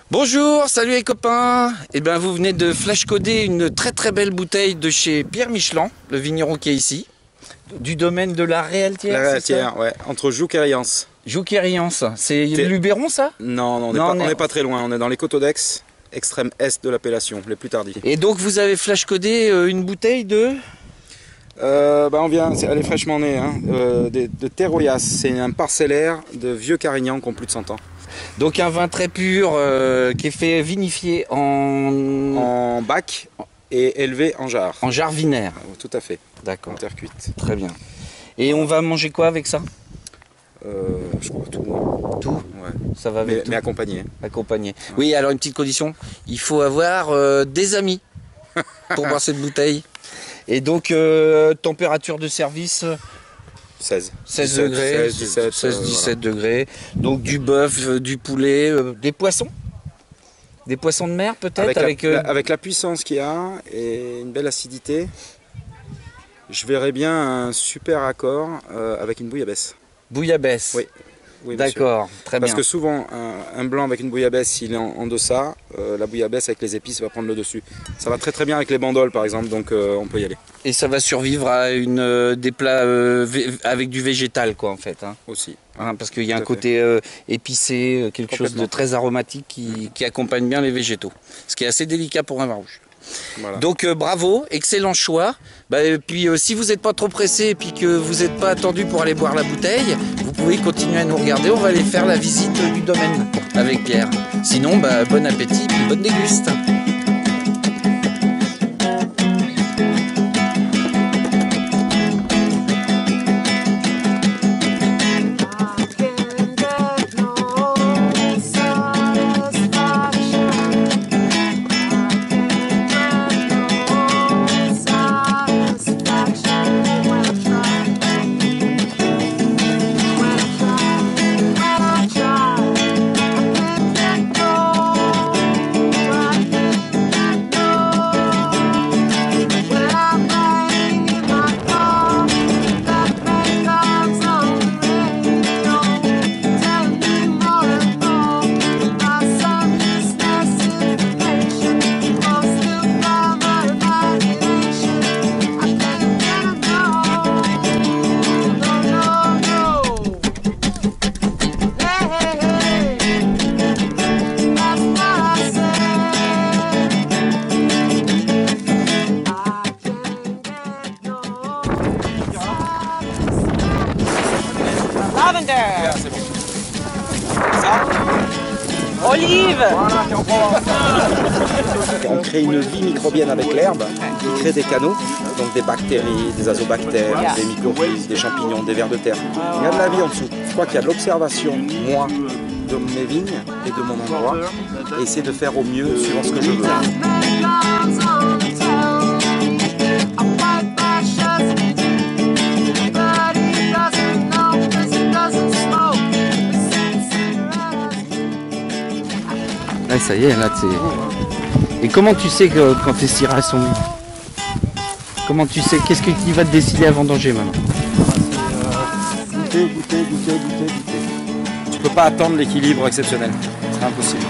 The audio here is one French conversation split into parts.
Bonjour, salut les copains. Eh ben, vous venez de flash coder une très belle bouteille de chez Pierre Michelin, le vigneron qui est ici, du domaine de la Réaltière. La Réaltière, ouais, entre Jouques et Riance. Jouques et Riance, c'est Luberon ça? Non, on n'est pas très loin, on est dans les Coteaux d'Aix, extrême est de l'appellation, les plus tardifs. Et donc vous avez flash codé une bouteille de... elle est fraîchement née, hein, de Terroyas, c'est un parcellaire de vieux Carignans qui ont plus de 100 ans. Donc un vin très pur qui est fait vinifier En bac et élevé en jarre. En jarre vinaire. Tout à fait. D'accord. En terre cuite. Très bien. Et on va manger quoi avec ça? Je crois tout. Tout? Ouais. Ça va avec tout. Mais accompagné. Accompagné. Ouais. Oui, alors une petite condition, il faut avoir des amis pour boire cette bouteille. Et donc température de service 16 degrés, 17 voilà. Degrés. Donc du bœuf, du poulet, des poissons de mer peut-être avec la puissance qu'il y a et une belle acidité, je verrais bien un super accord avec une bouillabaisse. Bouillabaisse. Oui, d'accord, très bien. Parce que souvent, un blanc avec une bouillabaisse, s'il est en deçà, la bouillabaisse avec les épices va prendre le dessus. Ça va très bien avec les bandoles par exemple, donc on peut y aller. Et ça va survivre à des plats avec du végétal quoi en fait. Hein. Aussi. Hein, parce qu'il y a un côté épicé, quelque chose de très aromatique qui accompagne bien les végétaux. Ce qui est assez délicat pour un vin rouge. Voilà. Donc bravo, excellent choix. Et puis si vous n'êtes pas trop pressé et puis que vous n'êtes pas attendu pour aller boire la bouteille, vous pouvez continuer à nous regarder. On va aller faire la visite du domaine avec Pierre. Sinon, bon appétit et bonne déguste. Lavender. Ça Olive. On crée une vie microbienne avec l'herbe, qui crée des canaux, donc des bactéries, des azobactères, des microbes, des champignons, des vers de terre. Il y a de la vie en dessous. Je crois qu'il y a de l'observation, moi, de mes vignes et de mon endroit, et essayer de faire au mieux suivant ce que je veux. Ouais, ça y est, là, c'est... Et comment tu sais que quand tes syrahs sont bons? Comment tu sais? Qu'est-ce qui va te décider à vendanger maintenant? Goûter. Tu peux pas attendre l'équilibre exceptionnel. C'est impossible.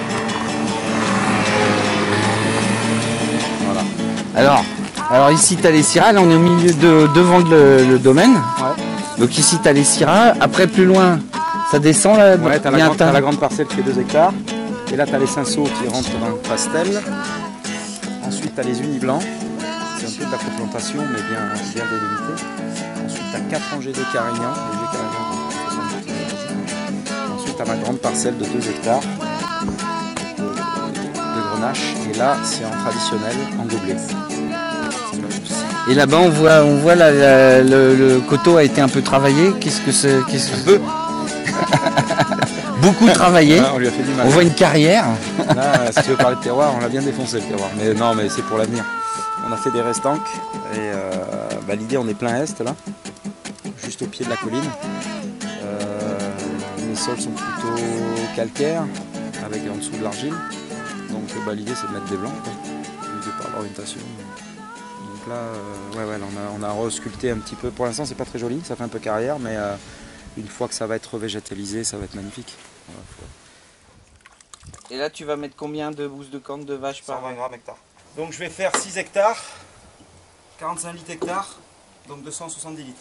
Voilà. Alors ici, tu as les syrahs. Là, on est au milieu devant le domaine. Ouais. Donc ici, tu as les syrahs. Après, plus loin, ça descend. Là, ouais, tu as la grande parcelle qui fait 2 hectares. Et là, tu as les cinceaux qui rentrent dans le pastel. Ensuite, tu as les unis blancs. C'est un peu de la coplantation, mais bien délimité. Ensuite, tu as 4 rangées de Carignans. Les vieux Carignans. Ensuite, tu as ma grande parcelle de 2 hectares de Grenache. Et là, c'est en traditionnel, en gobelet. Et là-bas, on voit le coteau a été un peu travaillé. Qu'est-ce que c'est? Beaucoup travaillé, ah, on lui a fait du mal. On voit une carrière. Là, si tu veux parler de terroir, on l'a bien défoncé le terroir. Mais non, mais c'est pour l'avenir. On a fait des restanques et l'idée, on est plein est là, juste au pied de la colline. Les sols sont plutôt calcaires, avec en dessous de l'argile. Donc l'idée, c'est de mettre des blancs, de par l'orientation. Donc là, on a resculpté un petit peu. Pour l'instant, c'est pas très joli, ça fait un peu carrière, mais une fois que ça va être végétalisé, ça va être magnifique. Voilà, Et là, tu vas mettre combien de bousses de cornes de vache par 120 grammes hectare. Donc je vais faire 6 hectares, 45 litres hectare, donc 270 litres.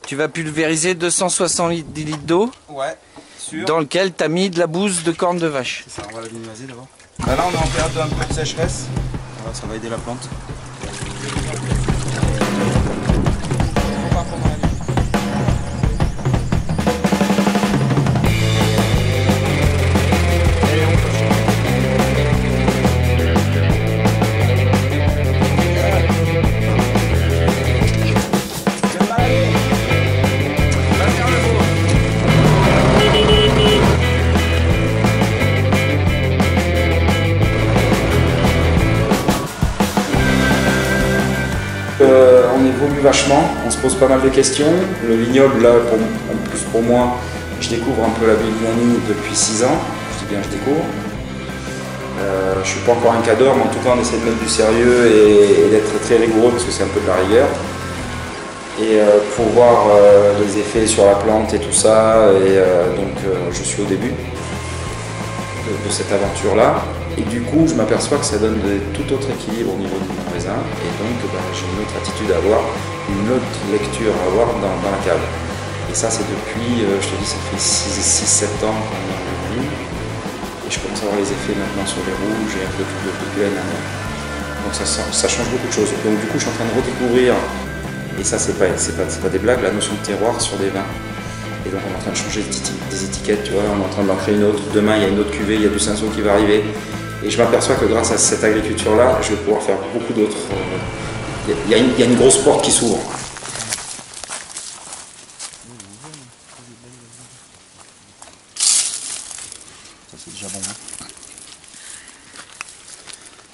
Tu vas pulvériser 270 litres d'eau. Ouais, sûr. Dans lequel tu as mis de la bouse de corne de vache. C'est ça, on va la dénuaser d'abord. Là, on est en période d'un peu de sécheresse. Voilà, ça va aider la plante. On évolue vachement, on se pose pas mal de questions. Le vignoble, là, en plus pour moi, je découvre un peu la biodynamie depuis 6 ans. Je dis bien je découvre. Je suis pas encore un cadre, mais en tout cas on essaie de mettre du sérieux et d'être très rigoureux parce que c'est un peu de la rigueur. Et pour voir les effets sur la plante et tout ça, et donc je suis au début de cette aventure-là. Et du coup, je m'aperçois que ça donne de tout autre équilibre au niveau de mon raisin. Et donc, j'ai une autre attitude à avoir, une autre lecture à avoir dans la cave. Et ça, c'est depuis, je te dis, ça fait 6-7 ans qu'on est en ligne. Et je commence à voir les effets maintenant sur les rouges et un peu tout depuis l'année dernière. Donc ça change beaucoup de choses. Donc du coup, je suis en train de redécouvrir, et ça, c'est pas des blagues, la notion de terroir sur des vins. Et donc, on est en train de changer des étiquettes, tu vois, on est en train d'en créer une autre. Demain, il y a une autre cuvée, il y a du cinsault qui va arriver. Et je m'aperçois que grâce à cette agriculture-là, je vais pouvoir faire beaucoup d'autres. Il y a une grosse porte qui s'ouvre. Ça c'est déjà bon. Hein.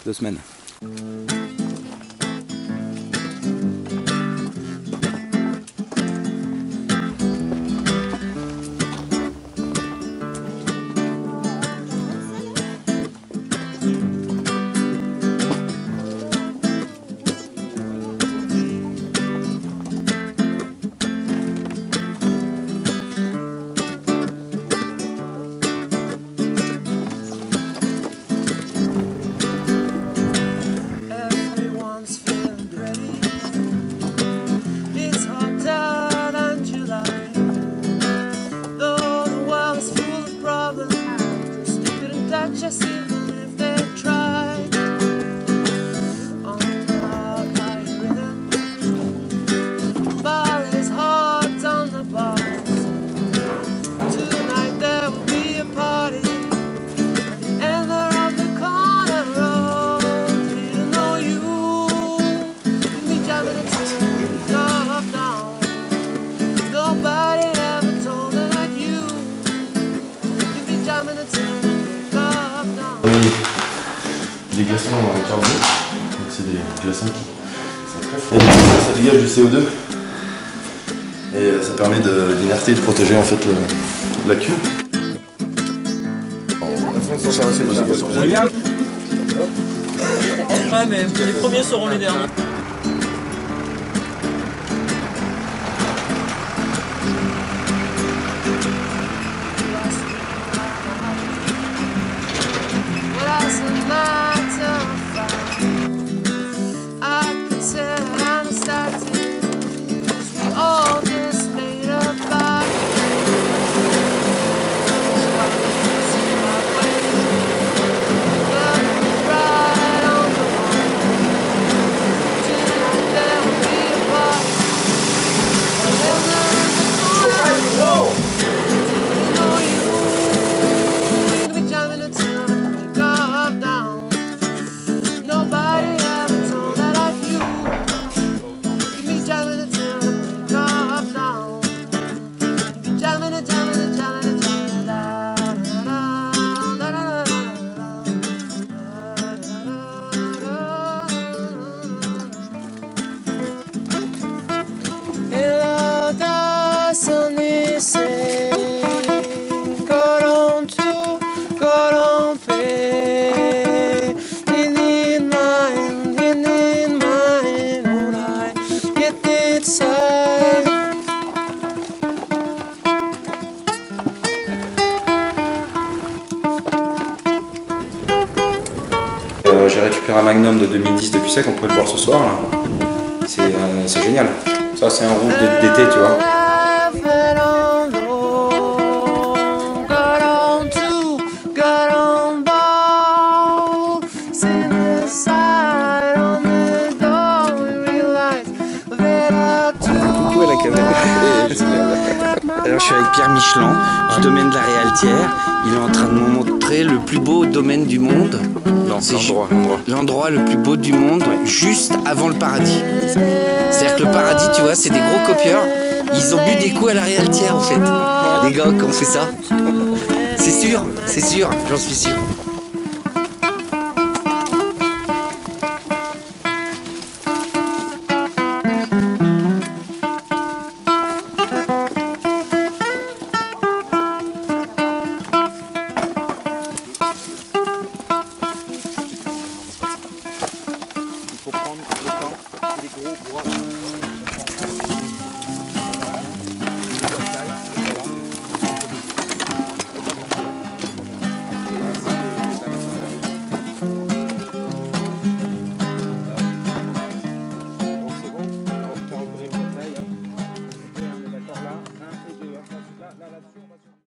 2 semaines. Des glaçons carbonés, donc c'est des glaçons qui sont très forts. Et ça dégage du CO2 et ça permet d'inerter et de protéger en fait la cuve. Ouais, mais les premiers seront les derniers. j'ai récupéré un Magnum de 2010 de QC qu'on pouvait le voir ce soir. C'est génial. Ça, c'est un route d'été, tu vois. Coucou à la caméra. Alors je suis avec Pierre Michelin du domaine de la Réaltière. Il est en train de me montrer le plus beau domaine du monde. Non, c'est l'endroit le plus beau du monde, juste avant le paradis. C'est-à-dire que le paradis, tu vois, c'est des gros copieurs. Ils ont bu des coups à la Réaltière en fait. Les gars qui ont fait ça. C'est sûr, j'en suis sûr. Il faut prendre le temps, les gros bois.